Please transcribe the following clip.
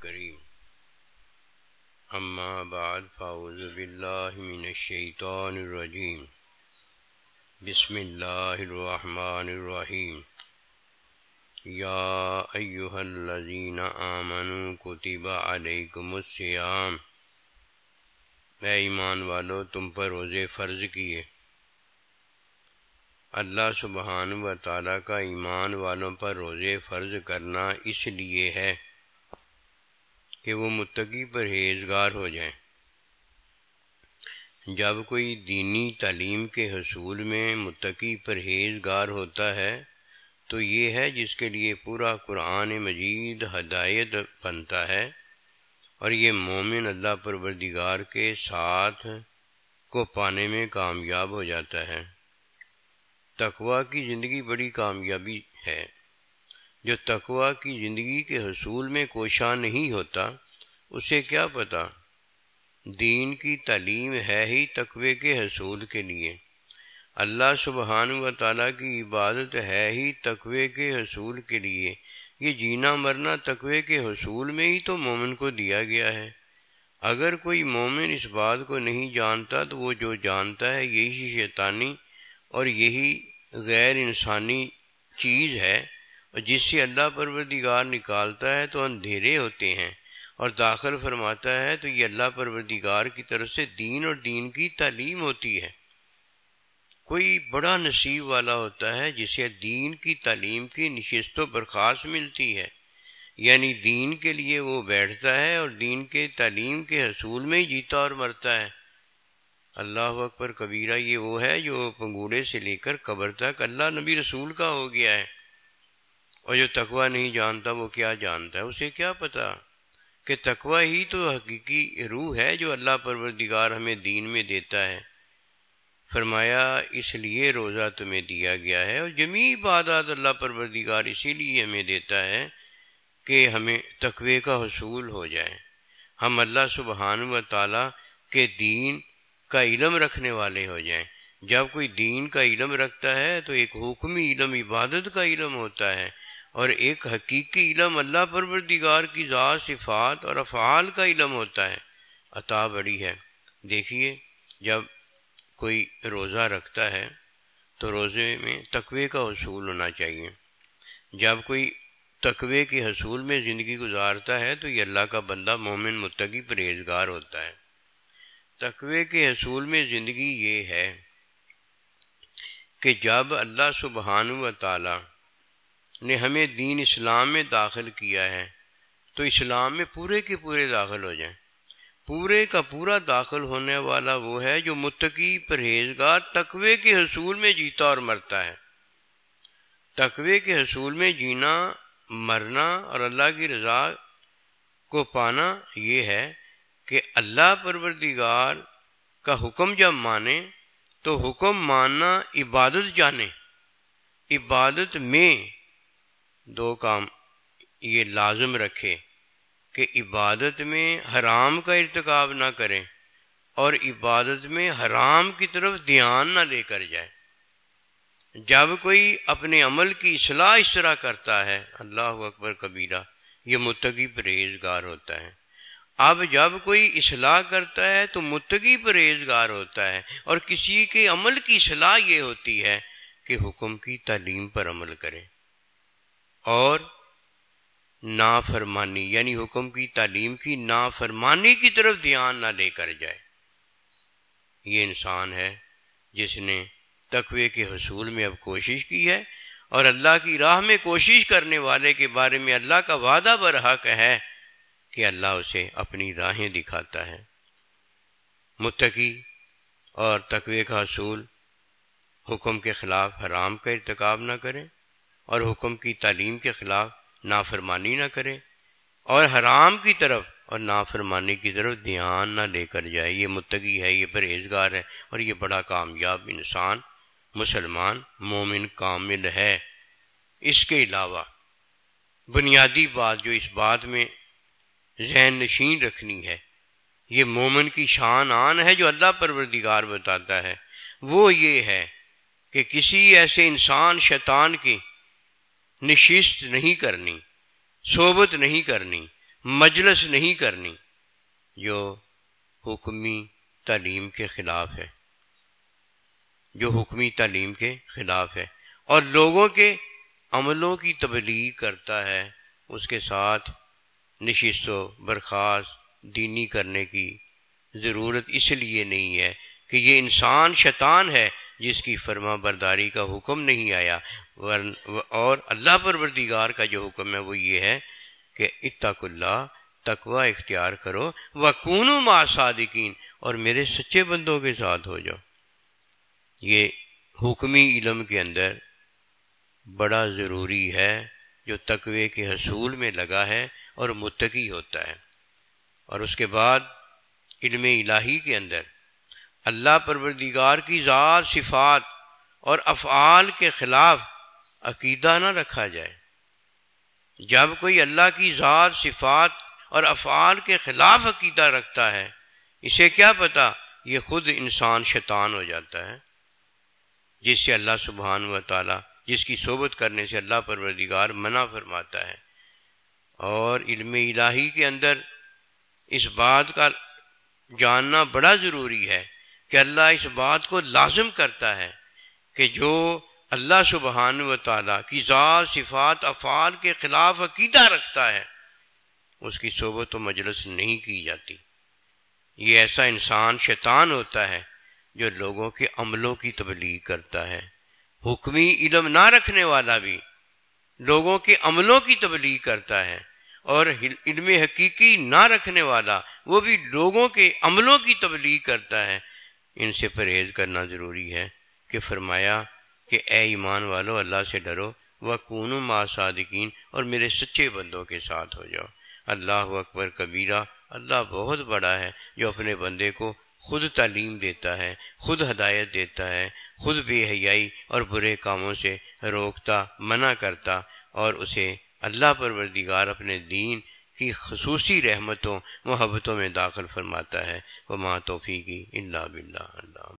الكريم اما بعد فاعوذ باللہ من الشیطان الرجیم بسم اللہ الرحمن الرحیم یا ایہا الذین آمنوا کتب علیکم الصیام، اے ایمان والو تم پر روزے فرض کیے۔ اللہ سبحانہ و تعالیٰ کا ایمان والوں پر روزے فرض کرنا اس لیے ہے کہ وہ متقی پرہیزگار ہو جائیں۔ جب کوئی دینی تعلیم کے حصول میں متقی پرہیزگار ہوتا ہے تو یہ ہے جس کے لیے پورا قرآن مجید ہدایت بنتا ہے، اور یہ مومن اللہ پروردگار کے ساتھ کو پانے میں کامیاب ہو جاتا ہے۔ تقویٰ کی زندگی بڑی کامیابی ہے۔ جو تقویٰ کی زندگی کے حصول میں کوشاں نہیں ہوتا، اسے کیا پتہ دین کی تعلیم ہے ہی تقوی کے حصول کے لیے، اللہ سبحانہ و تعالیٰ کی عبادت ہے ہی تقوی کے حصول کے لیے۔ یہ جینا مرنا تقوی کے حصول میں ہی تو مومن کو دیا گیا ہے۔ اگر کوئی مومن اس بات کو نہیں جانتا تو وہ جو جانتا ہے یہی شیطانی اور یہی غیر انسانی چیز ہے، اور جس سے اللہ پروردگار نکالتا ہے تو اندھیرے ہوتے ہیں اور داخل فرماتا ہے تو یہ اللہ پروردگار کی طرف سے دین اور دین کی تعلیم ہوتی ہے۔ کوئی بڑا نصیب والا ہوتا ہے جسے دین کی تعلیم کی نشست و برخاست ملتی ہے، یعنی دین کے لیے وہ بیٹھتا ہے اور دین کے تعلیم کے حصول میں ہی جیتا اور مرتا ہے۔ اللہ اکبر کبیرہ، یہ وہ ہے جو پنگوڑے سے لے کر قبر تک اللہ نبی رسول کا ہو گیا ہے، اور جو تقویٰ نہیں جانتا وہ کیا جانتا ہے؟ اسے کیا پتہ کہ تقویٰ ہی تو حقیقی روح ہے جو اللہ پروردگار ہمیں دین میں دیتا ہے۔ فرمایا اس لیے روزہ تمہیں دیا گیا ہے، اور جمیع عبادات اللہ پروردگار اسی لیے ہمیں دیتا ہے کہ ہمیں تقوی کا حصول ہو جائے، ہم اللہ سبحانہ و تعالیٰ کے دین کا علم رکھنے والے ہو جائیں۔ جب کوئی دین کا علم رکھتا ہے تو ایک حکمی علم عبادت کا علم ہوتا ہے، اور ایک حقیقی علم اللہ پروردگار کی ذات صفات اور افعال کا علم ہوتا ہے۔ عطا بڑی ہے۔ دیکھیے، جب کوئی روزہ رکھتا ہے تو روزے میں تقوی کا حصول ہونا چاہیے۔ جب کوئی تقوی کے حصول میں زندگی گزارتا ہے تو یہ اللہ کا بندہ مومن متقی پرہیزگار ہوتا ہے۔ تقوی کے حصول میں زندگی یہ ہے کہ جب اللہ سبحانہ و تعالیٰ نے ہمیں دین اسلام میں داخل کیا ہے تو اسلام میں پورے کے پورے داخل ہو جائیں۔ پورے کا پورا داخل ہونے والا وہ ہے جو متقی پرہیزگار تقوی کے حصول میں جیتا اور مرتا ہے۔ تقوی کے حصول میں جینا مرنا اور اللہ کی رضا کو پانا یہ ہے کہ اللہ پروردگار کا حکم جب مانے تو حکم ماننا عبادت جانے۔ عبادت میں دو کام یہ لازم رکھے کہ عبادت میں حرام کا ارتکاب نہ کریں اور عبادت میں حرام کی طرف دھیان نہ لے کر جائے۔ جب کوئی اپنے عمل کی اصلاح اس طرح کرتا ہے، اللہ اکبر کبیرہ، یہ متقی پرہیزگار ہوتا ہے۔ اب جب کوئی اصلاح کرتا ہے تو متقی پرہیزگار ہوتا ہے، اور کسی کے عمل کی اصلاح یہ ہوتی ہے کہ حکم کی تعلیم پر عمل کرے اور نافرمانی یعنی حکم کی تعلیم کی نافرمانی کی طرف دھیان نہ لے کر جائے۔ یہ انسان ہے جس نے تقوی کے حصول میں اب کوشش کی ہے، اور اللہ کی راہ میں کوشش کرنے والے کے بارے میں اللہ کا وعدہ برحق ہے کہ اللہ اسے اپنی راہیں دکھاتا ہے۔ متقی اور تقوی کا حصول حکم کے خلاف حرام کا ارتکاب نہ کریں، اور حکم کی تعلیم کے خلاف نافرمانی نہ کرے، اور حرام کی طرف اور نافرمانی کی طرف دھیان نہ لے کر جائے۔ یہ متقی ہے، یہ پرہیزگار ہے، اور یہ بڑا کامیاب انسان مسلمان مومن کامل ہے۔ اس کے علاوہ بنیادی بات جو اس بات میں ذہن نشین رکھنی ہے، یہ مومن کی شان آن ہے جو اللہ پروردگار بتاتا ہے، وہ یہ ہے کہ کسی ایسے انسان شیطان کی نشست نہیں کرنی، صحبت نہیں کرنی مجلس نہیں کرنی جو حکمی تعلیم کے خلاف ہے، جو حکمی تعلیم کے خلاف ہے، اور لوگوں کے عملوں کی تبلیغ کرتا ہے، اس کے ساتھ نشست و برخاست دینی کرنے کی ضرورت اس لیے نہیں ہے کہ یہ انسان شیطان ہے جس کی فرما برداری کا حکم نہیں آیا، اور اللہ پروردگار کا جو حکم ہے وہ یہ ہے کہ اتقوا اللہ، تقوی اختیار کرو، وَكُونُوا مَعَ الصَّادِقِينَ، اور میرے سچے بندوں کے ساتھ ہو جاؤ۔ یہ حکمی علم کے اندر بڑا ضروری ہے، جو تقوی کے حصول میں لگا ہے اور متقی ہوتا ہے۔ اور اس کے بعد علم الہی کے اندر اللہ پروردگار کی ذات، صفات اور افعال کے خلاف عقیدہ نہ رکھا جائے۔ جب کوئی اللہ کی ذات، صفات اور افعال کے خلاف عقیدہ رکھتا ہے، اسے کیا پتا یہ خود انسان شیطان ہو جاتا ہے، جس سے اللہ سبحانہ و تعالی، جس کی صحبت کرنے سے اللہ پروردگار منع فرماتا ہے۔ اور علم الہی کے اندر اس بات کا جاننا بڑا ضروری ہے کہ اللہ اس بات کو لازم کرتا ہے کہ جو اللہ سبحانہ و تعالیٰ کی ذات، صفات، افعال کے خلاف عقیدہ رکھتا ہے، اس کی صحبت و مجلس نہیں کی جاتی۔ یہ ایسا انسان شیطان ہوتا ہے جو لوگوں کے عملوں کی تبلیغ کرتا ہے۔ حکمی علم نہ رکھنے والا بھی لوگوں کے عملوں کی تبلیغ کرتا ہے، اور علم حقیقی نہ رکھنے والا وہ بھی لوگوں کے عملوں کی تبلیغ کرتا ہے۔ ان سے پرہیز کرنا ضروری ہے کہ فرمایا کہ اے ایمان والو، اللہ سے ڈرو، وَكُونُوا مَعَ الصَّادِقِينَ، اور میرے سچے بندوں کے ساتھ ہو جاؤ۔ اللہ اکبر کبیرہ، اللہ بہت بڑا ہے جو اپنے بندے کو خود تعلیم دیتا ہے، خود ہدایت دیتا ہے، خود بے حیائی اور برے کاموں سے روکتا، منع کرتا، اور اسے اللہ پروردگار اپنے دین کی خصوصی رحمتوں، محبتوں میں داخل فرماتا ہے۔ وما توفیقی الا باللہ۔ اللہ